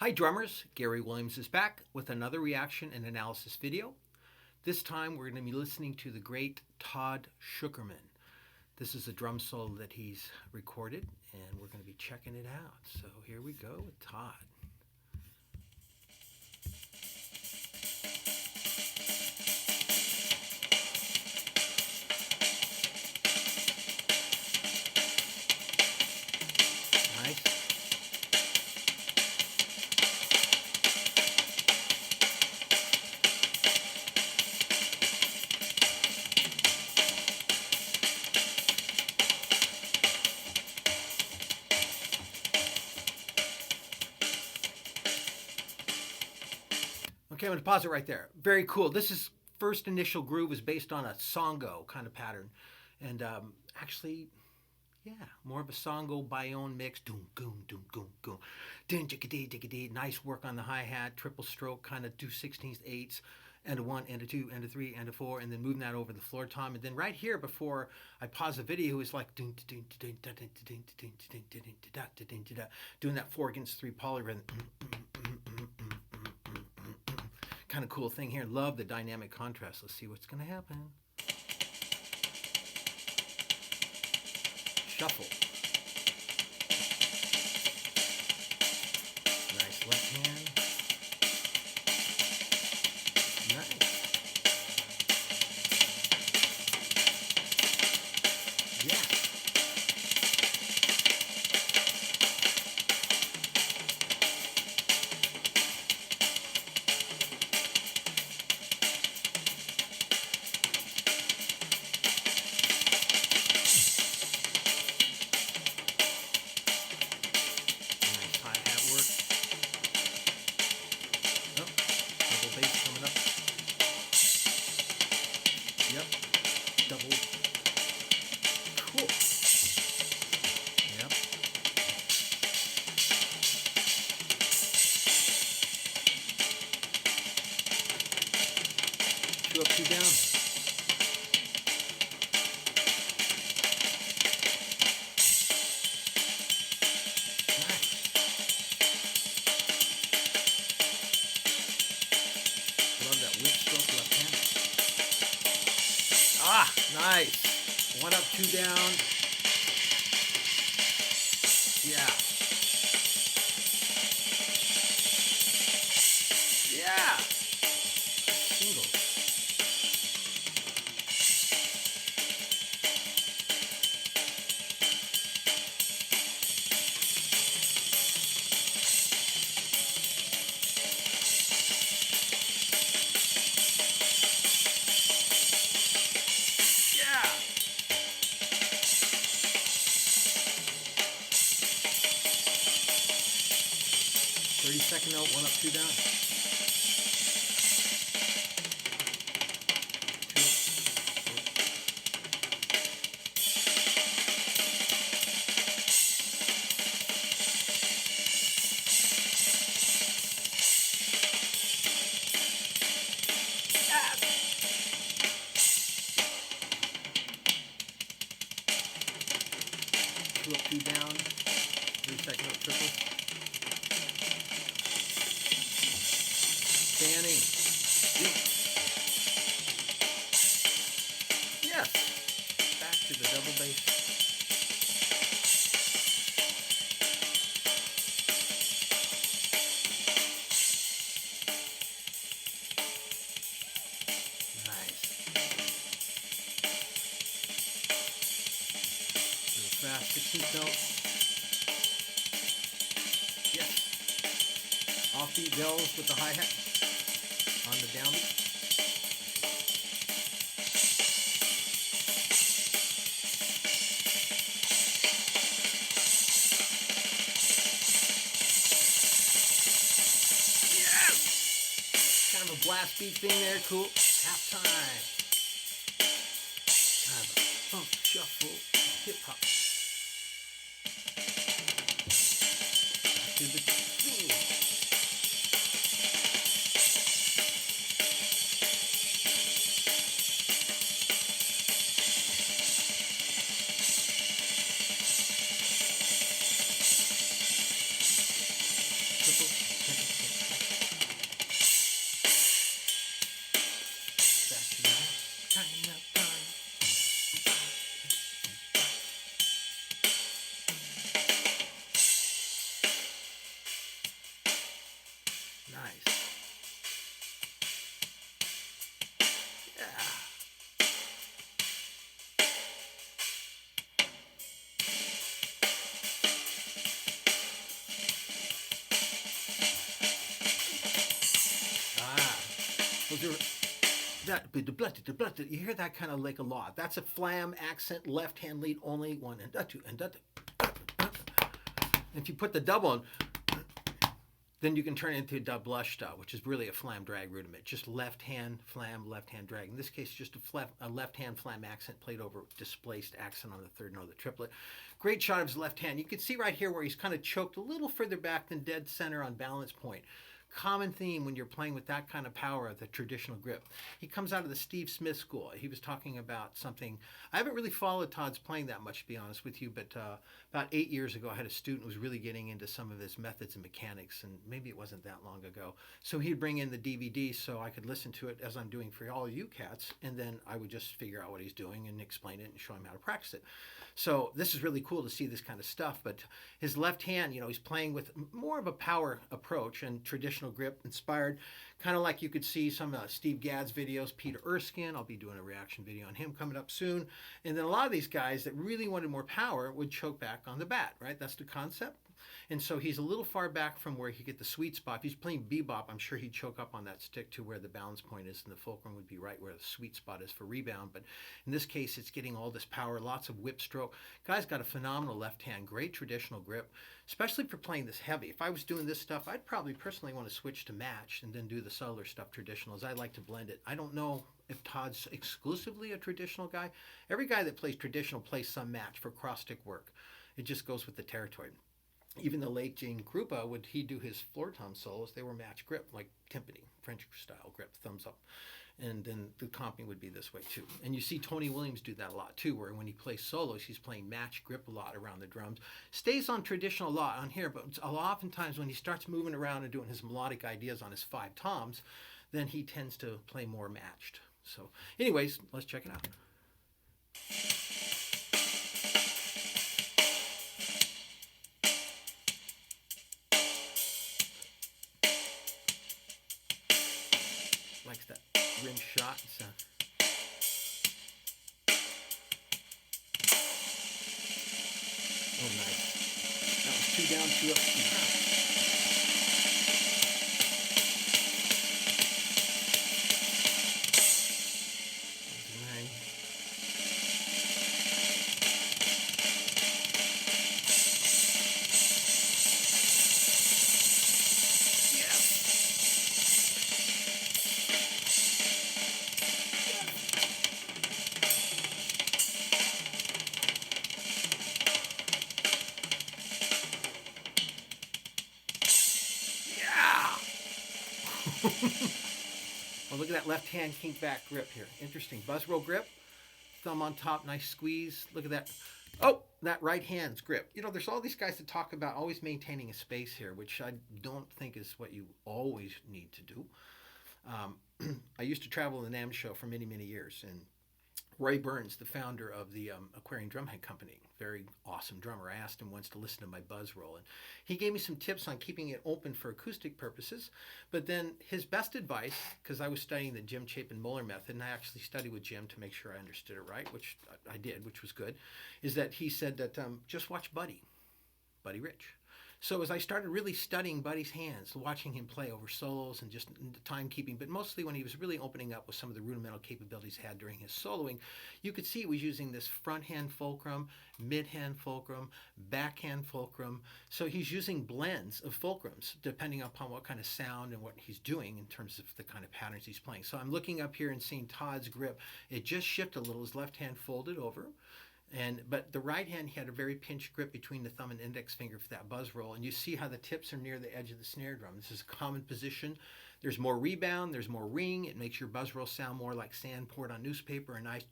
Hi drummers, Gary Williams is back with another reaction and analysis video. This time we're going to be listening to the great Todd Sucherman. This is a drum solo that he's recorded and we're going to be checking it out. So here we go with Todd. Nice. Okay, I'm going to pause it right there. Very cool. This is first initial groove is based on a songo kind of pattern. And actually, yeah, more of a songo bione mix. Doom, goom, doom, goom, goom. Din, jickadee, dickadee. Nice work on the hi-hat, triple stroke, kind of do 16th eighths, and a 1, and a 2, and a 3, and a 4, and then moving that over the floor tom. And then right here, before I pause the video, is like doing that 4 against 3 polyrhythm. Kind of cool thing here. Love the dynamic contrast. Let's see what's going to happen. Shuffle. Nice left hand. Nice. Yeah. Nice hi-hat work. Oh, double bass coming up. Yep. Double. Cool. Yep. 2 up, 2 down. Nice. Love that whip stroke left hand. Ah, nice. 1 up, 2 down. Yeah. Yeah. Single. Yeah. 32nd note, 1 up, 2 down. 2 up. Ah. Two up, 2 down. 3-second note triple. Standing. Yes. Back to the double bass. Nice. Real fast 16th note. Yes. Offbeat bells with the hi-hat on the downbeat. Yes! Kind of a blast beat thing there, cool. Half time. Kind of a funk, shuffle, hip hop. Back to the theme. triple, Nice. Yeah. Ah. Those are you hear that kind of like a lot. That's a flam accent, left hand lead only, one and two and if you put the double on, then you can turn it into a dub blush style, which is really a flam drag rudiment. Just left hand flam, left hand drag. In this case, just a left hand flam accent played over displaced accent on the third note of the triplet. Great shot of his left hand. You can see right here where he's kind of choked a little further back than dead center on balance point. Common theme when you're playing with that kind of power of the traditional grip. He comes out of the Steve Smith school. He was talking about something. I haven't really followed Todd's playing that much, to be honest with you, but about 8 years ago, I had a student who was really getting into some of his methods and mechanics, and maybe it wasn't that long ago. So he'd bring in the DVD so I could listen to it as I'm doing for all you cats, and then I would just figure out what he's doing and explain it and show him how to practice it. So this is really cool to see this kind of stuff, but his left hand, he's playing with more of a power approach and traditional grip inspired, kind of like you could see some Steve Gadd's videos, Peter Erskine. I'll be doing a reaction video on him coming up soon. And then a lot of these guys that really wanted more power would choke back on the bat, right? That's the concept. And so he's a little far back from where he get the sweet spot. If he's playing bebop, I'm sure he'd choke up on that stick to where the balance point is, and the fulcrum would be right where the sweet spot is for rebound. But in this case, it's getting all this power, lots of whip stroke. Guy's got a phenomenal left hand, great traditional grip, especially for playing this heavy. If I was doing this stuff, I'd probably personally want to switch to match and then do the subtler stuff traditional, as I like to blend it. I don't know if Todd's exclusively a traditional guy. Every guy that plays traditional plays some match for cross stick work. It just goes with the territory. Even the late Gene Krupa, would he do his floor tom solos, they were match grip, like timpani, French style grip, thumbs up. And then the comping would be this way too. And you see Tony Williams do that a lot too, where when he plays solos, he's playing match grip a lot around the drums. Stays on traditional a lot on here, but oftentimes when he starts moving around and doing his melodic ideas on his five toms, then he tends to play more matched. So anyways, let's check it out. Likes that rim shot and sound. Oh, nice. That was 2 down, 2 up, 2 down. Well, look at that left hand kink back grip here. Interesting. Buzz roll grip. Thumb on top. Nice squeeze. Look at that. Oh, that right hand's grip. There's all these guys that talk about always maintaining a space here, which I don't think is what you always need to do. I used to travel in the NAMM show for many, many years, and Roy Burns, the founder of the Aquarian Drumhead Company, very awesome drummer. I asked him once to listen to my buzz roll, and he gave me some tips on keeping it open for acoustic purposes. But then his best advice, because I was studying the Jim Chapin-Muller method, and I actually studied with Jim to make sure I understood it right, which I did, which was good, is that he said that just watch Buddy Rich. So as I started really studying Buddy's hands, watching him play over solos and just the timekeeping, but mostly when he was really opening up with some of the rudimental capabilities he had during his soloing, you could see he was using this front hand fulcrum, mid hand fulcrum, back hand fulcrum. So he's using blends of fulcrums depending upon what kind of sound and what he's doing in terms of the kind of patterns he's playing. So I'm looking up here and seeing Todd's grip. It just shifted a little, his left hand folded over. But the right hand, he had a very pinched grip between the thumb and index finger for that buzz roll. And you see how the tips are near the edge of the snare drum. This is a common position. There's more rebound. There's more ring. It makes your buzz roll sound more like sand poured on newspaper. A nice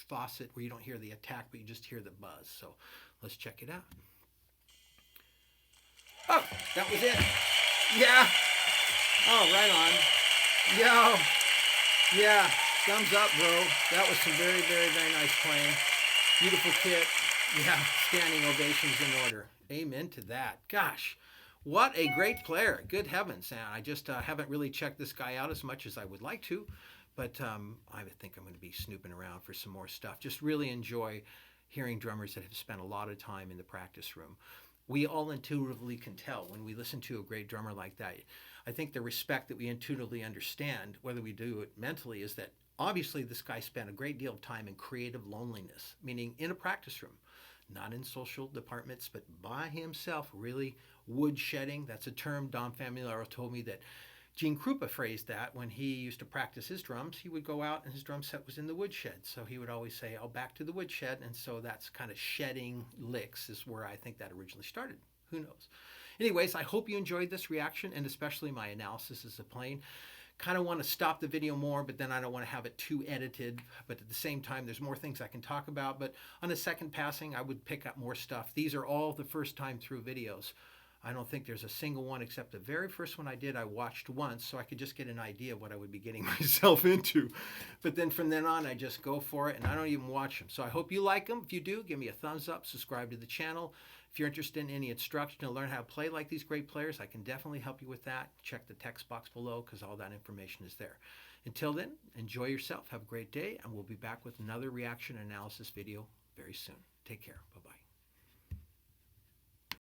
faucet where you don't hear the attack, but you just hear the buzz. So let's check it out. Oh, that was it. Yeah. Oh, right on. Yo. Yeah. Thumbs up, bro. That was some very, very, very nice playing. Beautiful kit. Yeah, standing ovations in order. Amen to that. Gosh, What a great player. Good heavens. And I just haven't really checked this guy out as much as I would like to. But I think I'm going to be snooping around for some more stuff. Just really enjoy hearing drummers that have spent a lot of time in the practice room. We all intuitively can tell when we listen to a great drummer like that. I think the respect that we intuitively understand, whether we do it mentally, is that obviously this guy spent a great deal of time in creative loneliness, meaning in a practice room, not in social departments, but by himself, really wood shedding. That's a term Don Famularo told me that Gene Krupa phrased that when he used to practice his drums. He would go out and his drum set was in the woodshed. So he would always say, "Oh, back to the woodshed." And so that's kind of shedding licks is where I think that originally started. Who knows? Anyways, I hope you enjoyed this reaction and especially my analysis as a playing. Kind of want to stop the video more, but then I don't want to have it too edited. But at the same time, there's more things I can talk about. But on a second passing, I would pick up more stuff. These are all the first time through videos. I don't think there's a single one except the very first one I did I watched once so I could just get an idea of what I would be getting myself into. But then from then on I just go for it and I don't even watch them. So I hope you like them. If you do, give me a thumbs up, subscribe to the channel. If you're interested in any instruction to learn how to play like these great players, I can definitely help you with that. Check the text box below because all that information is there. Until then, enjoy yourself, have a great day, and we'll be back with another reaction analysis video very soon. Take care. Bye-bye.